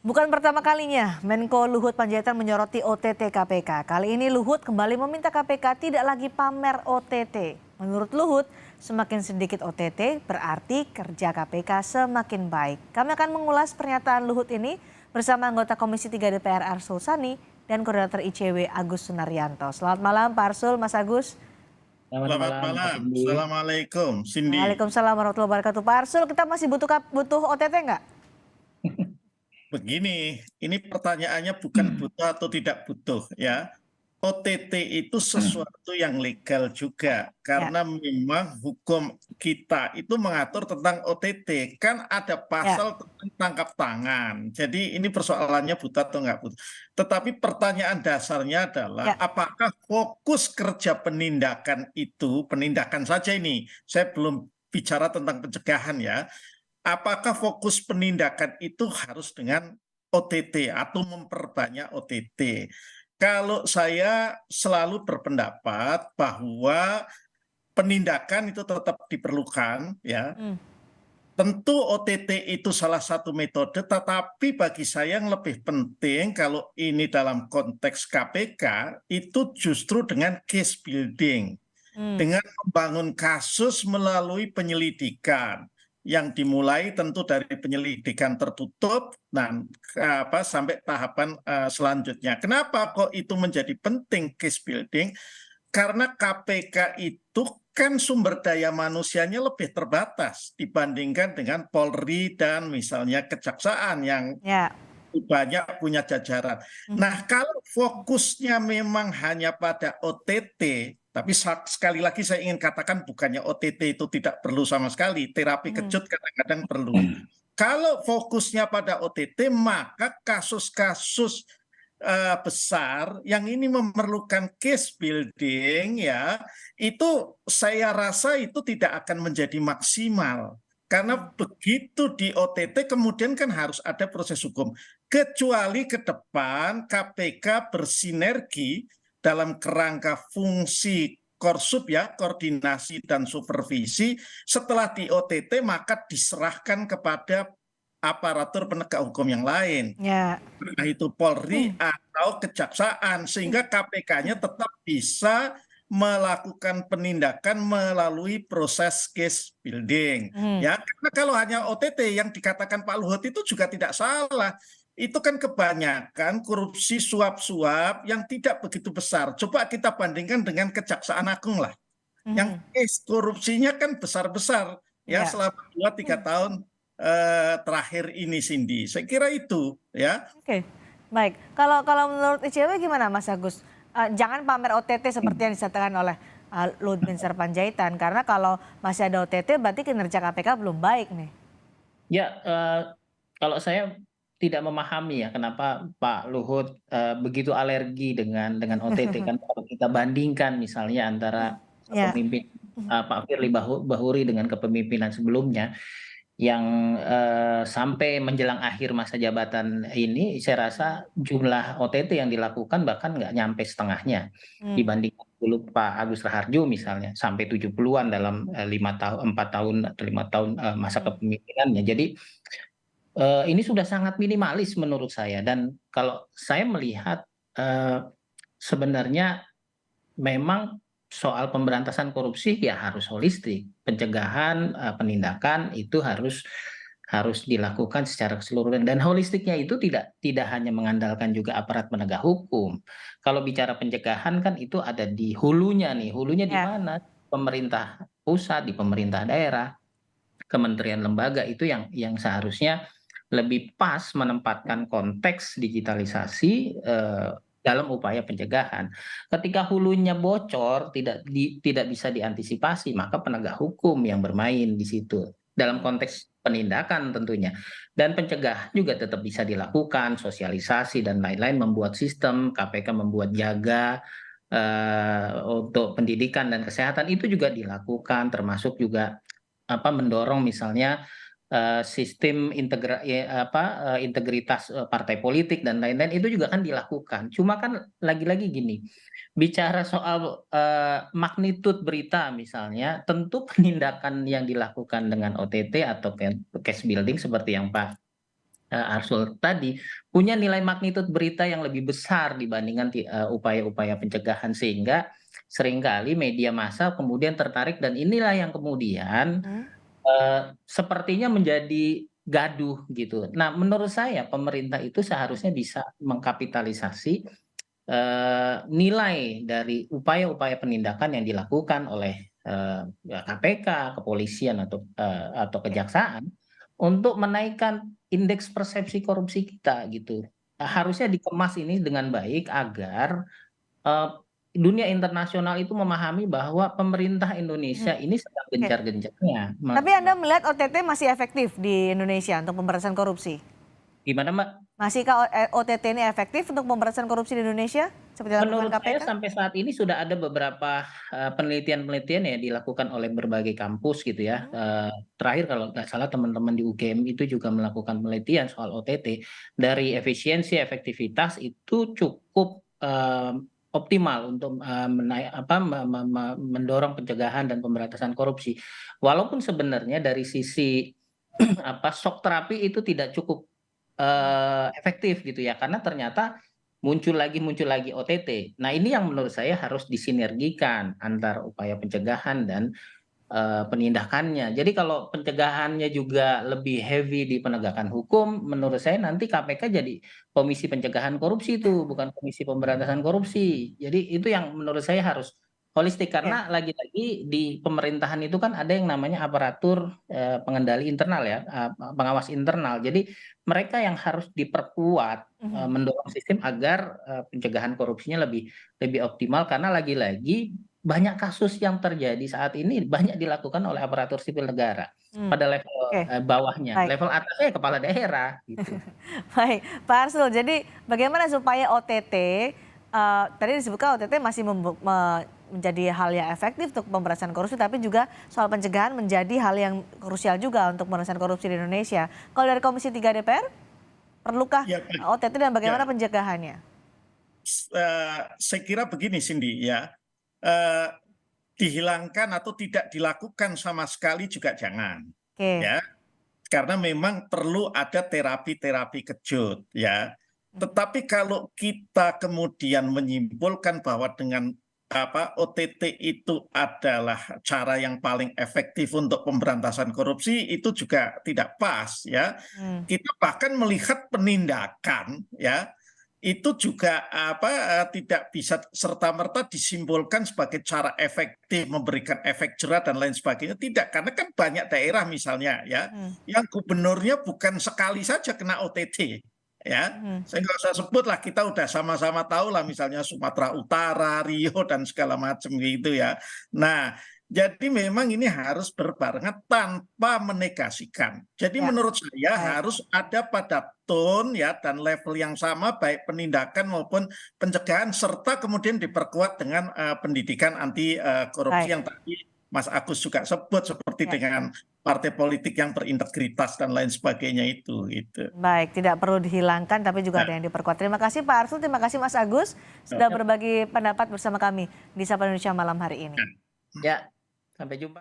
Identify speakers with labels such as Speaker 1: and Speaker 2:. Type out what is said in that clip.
Speaker 1: Bukan pertama kalinya Menko Luhut Panjaitan menyoroti OTT KPK. Kali ini Luhut kembali meminta KPK tidak lagi pamer OTT. Menurut Luhut, semakin sedikit OTT berarti kerja KPK semakin baik. Kami akan mengulas pernyataan Luhut ini bersama anggota Komisi 3 DPR Arsul Sani dan Koordinator ICW Agus Sunaryanto. Selamat malam Pak Arsul, Mas Agus.
Speaker 2: Selamat
Speaker 3: Selamat
Speaker 2: malam, Pak
Speaker 3: malam.
Speaker 2: Cindy.
Speaker 3: Assalamualaikum, Cindy.
Speaker 1: Waalaikumsalam warahmatullahi wabarakatuh. Pak Arsul, kita masih butuh OTT nggak?
Speaker 3: Begini, ini pertanyaannya bukan butuh atau tidak butuh ya. OTT itu sesuatu yang legal juga karena memang hukum kita itu mengatur tentang OTT. Kan ada pasal tentang tangkap tangan. Jadi ini persoalannya butuh atau nggak butuh. Tetapi pertanyaan dasarnya adalah apakah fokus kerja penindakan itu, penindakan saja ini, saya belum bicara tentang pencegahan ya. Apakah fokus penindakan itu harus dengan OTT atau memperbanyak OTT? Kalau saya selalu berpendapat bahwa penindakan itu tetap diperlukan, ya. Tentu OTT itu salah satu metode, tetapi bagi saya yang lebih penting kalau ini dalam konteks KPK itu justru dengan case building, dengan membangun kasus melalui penyelidikan yang dimulai tentu dari penyelidikan tertutup dan sampai tahapan selanjutnya. Kenapa kok itu menjadi penting case building? Karena KPK itu kan sumber daya manusianya lebih terbatas dibandingkan dengan Polri dan misalnya Kejaksaan yang banyak punya jajaran. Nah, kalau fokusnya memang hanya pada OTT, tapi sekali lagi saya ingin katakan bukannya OTT itu tidak perlu sama sekali, terapi kejut kadang-kadang perlu. Kalau fokusnya pada OTT, maka kasus-kasus besar yang ini memerlukan case building ya, itu saya rasa itu tidak akan menjadi maksimal. Karena begitu di OTT kemudian kan harus ada proses hukum. Kecuali ke depan KPK bersinergi dalam kerangka fungsi Korsup ya, koordinasi dan supervisi, setelah di OTT maka diserahkan kepada aparatur penegak hukum yang lain. Entah itu Polri atau Kejaksaan, sehingga KPK-nya tetap bisa melakukan penindakan melalui proses case building. Ya, karena kalau hanya OTT yang dikatakan Pak Luhut itu juga tidak salah. Itu kan kebanyakan korupsi suap-suap yang tidak begitu besar. Coba kita bandingkan dengan Kejaksaan Agung lah. Yang case korupsinya kan besar-besar ya selama 2-3 tahun terakhir ini, Cindy. Saya kira itu ya.
Speaker 1: Oke, baik. Kalau menurut ICW gimana Mas Agus? Jangan pamer OTT seperti yang disampaikan oleh Luhut Binsar Panjaitan, karena kalau masih ada OTT berarti kinerja KPK belum baik nih.
Speaker 2: Ya, kalau saya tidak memahami ya kenapa Pak Luhut begitu alergi dengan OTT. Kan kalau kita bandingkan misalnya antara pemimpin Pak Firly Bahuri dengan kepemimpinan sebelumnya, yang sampai menjelang akhir masa jabatan ini, saya rasa jumlah OTT yang dilakukan bahkan nggak nyampe setengahnya dibandingkan dulu Pak Agus Raharjo misalnya, sampai 70-an dalam 4 tahun atau 5 tahun masa kepemimpinannya. Jadi ini sudah sangat minimalis menurut saya, dan kalau saya melihat sebenarnya memang soal pemberantasan korupsi ya harus holistik, pencegahan, penindakan itu harus dilakukan secara keseluruhan, dan holistiknya itu tidak hanya mengandalkan juga aparat penegak hukum. Kalau bicara pencegahan kan itu ada di hulunya nih, hulunya di mana? Pemerintah pusat, di pemerintah daerah, kementerian lembaga itu yang seharusnya lebih pas menempatkan konteks digitalisasi dalam upaya pencegahan. Ketika hulunya bocor, tidak bisa diantisipasi, maka penegak hukum yang bermain di situ dalam konteks penindakan tentunya. Dan pencegahan juga tetap bisa dilakukan, sosialisasi dan lain-lain, membuat sistem, KPK membuat jaga untuk pendidikan dan kesehatan itu juga dilakukan, termasuk juga mendorong misalnya sistem integritas partai politik dan lain-lain itu juga kan dilakukan. Cuma kan lagi-lagi gini, bicara soal magnitud berita misalnya, tentu penindakan yang dilakukan dengan OTT atau case building seperti yang Pak Arsul tadi, punya nilai magnitud berita yang lebih besar dibandingkan upaya-upaya pencegahan, sehingga seringkali media massa kemudian tertarik, dan inilah yang kemudian
Speaker 1: Hmm.
Speaker 2: sepertinya menjadi gaduh gitu. Nah, menurut saya pemerintah itu seharusnya bisa mengkapitalisasi nilai dari upaya-upaya penindakan yang dilakukan oleh ya KPK, kepolisian atau
Speaker 1: Oke.
Speaker 2: kejaksaan untuk menaikkan indeks persepsi korupsi kita gitu. Harusnya dikemas ini dengan baik agar eh, dunia internasional itu memahami bahwa pemerintah
Speaker 1: Mhm.
Speaker 2: Indonesia ini sedang
Speaker 1: Oke.
Speaker 2: gencar-gencarnya.
Speaker 1: Tapi Anda melihat OTT masih efektif di Indonesia untuk pemberantasan korupsi?
Speaker 2: Gimana, Mbak?
Speaker 1: Masihkah OTT ini efektif untuk pemberantasan korupsi di Indonesia seperti dilakukan
Speaker 2: Menurut saya
Speaker 1: KPK?
Speaker 2: sampai saat ini sudah ada beberapa penelitian-penelitian ya dilakukan oleh berbagai kampus gitu ya.
Speaker 1: Mhm.
Speaker 2: Terakhir kalau nggak salah teman-teman di UGM itu juga melakukan penelitian soal OTT. Dari efisiensi, efektivitas itu cukup optimal untuk mendorong pencegahan dan pemberantasan korupsi. Walaupun sebenarnya dari sisi shock terapi itu tidak cukup efektif gitu ya, karena ternyata muncul lagi OTT. Nah, ini yang menurut saya harus disinergikan antara upaya pencegahan dan penindakannya. Jadi kalau pencegahannya juga lebih heavy di penegakan hukum, menurut saya nanti KPK jadi komisi pencegahan korupsi itu, bukan komisi pemberantasan korupsi. Jadi itu yang menurut saya harus holistik,
Speaker 1: Oke.
Speaker 2: karena lagi-lagi di pemerintahan itu kan ada yang namanya aparatur pengendali internal ya, pengawas internal. Jadi mereka yang harus diperkuat
Speaker 1: Mhm.
Speaker 2: mendorong sistem agar pencegahan korupsinya lebih lebih optimal, karena lagi-lagi banyak kasus yang terjadi saat ini banyak dilakukan oleh aparatur sipil negara
Speaker 1: Hmm.
Speaker 2: pada level
Speaker 1: Oke,
Speaker 2: bawahnya,
Speaker 1: baik.
Speaker 2: level atasnya kepala daerah gitu.
Speaker 1: Baik, Pak Arsul. Jadi bagaimana supaya OTT, tadi disebutkan OTT masih menjadi hal yang efektif untuk pemberantasan korupsi, tapi juga soal pencegahan menjadi hal yang krusial juga untuk pemberantasan korupsi di Indonesia. Kalau dari Komisi 3 DPR, perlukah
Speaker 3: Ya, baik.
Speaker 1: OTT dan bagaimana
Speaker 3: Ya,
Speaker 1: pencegahannya?
Speaker 3: saya kira begini Cindy ya, eh, dihilangkan atau tidak dilakukan sama sekali juga jangan,
Speaker 1: Oke.
Speaker 3: ya, karena memang perlu ada terapi-terapi kejut, ya.
Speaker 1: Mhm.
Speaker 3: Tetapi kalau kita kemudian menyimpulkan bahwa dengan OTT itu adalah cara yang paling efektif untuk pemberantasan korupsi, itu juga tidak pas, ya.
Speaker 1: Hmm.
Speaker 3: Kita bahkan melihat penindakan, ya, itu juga tidak bisa serta-merta disimpulkan sebagai cara efektif memberikan efek jerah dan lain sebagainya, tidak, karena kan banyak daerah misalnya ya
Speaker 1: Hmm.
Speaker 3: yang gubernurnya bukan sekali saja kena OTT, ya.
Speaker 1: Mhm.
Speaker 3: Saya nggak usah sebut lah, kita udah sama-sama tahu lah, misalnya Sumatera Utara, Riau dan segala macam gitu ya. Nah, jadi memang ini harus berbarengan tanpa menegasikan. Jadi
Speaker 1: Ya,
Speaker 3: menurut saya
Speaker 1: baik.
Speaker 3: harus ada pada tone ya dan level yang sama, baik penindakan maupun pencegahan, serta kemudian diperkuat dengan pendidikan anti korupsi
Speaker 1: Baik.
Speaker 3: yang tadi Mas Agus juga sebut, seperti
Speaker 1: Ya.
Speaker 3: dengan partai politik yang berintegritas dan lain sebagainya itu gitu.
Speaker 1: Baik, tidak perlu dihilangkan tapi juga
Speaker 3: Nah,
Speaker 1: ada yang diperkuat. Terima kasih Pak Arsul, terima kasih Mas Agus sudah
Speaker 2: Ya,
Speaker 1: berbagi pendapat bersama kami di Sapa Indonesia malam hari ini.
Speaker 3: nah.
Speaker 2: ya, sampai jumpa.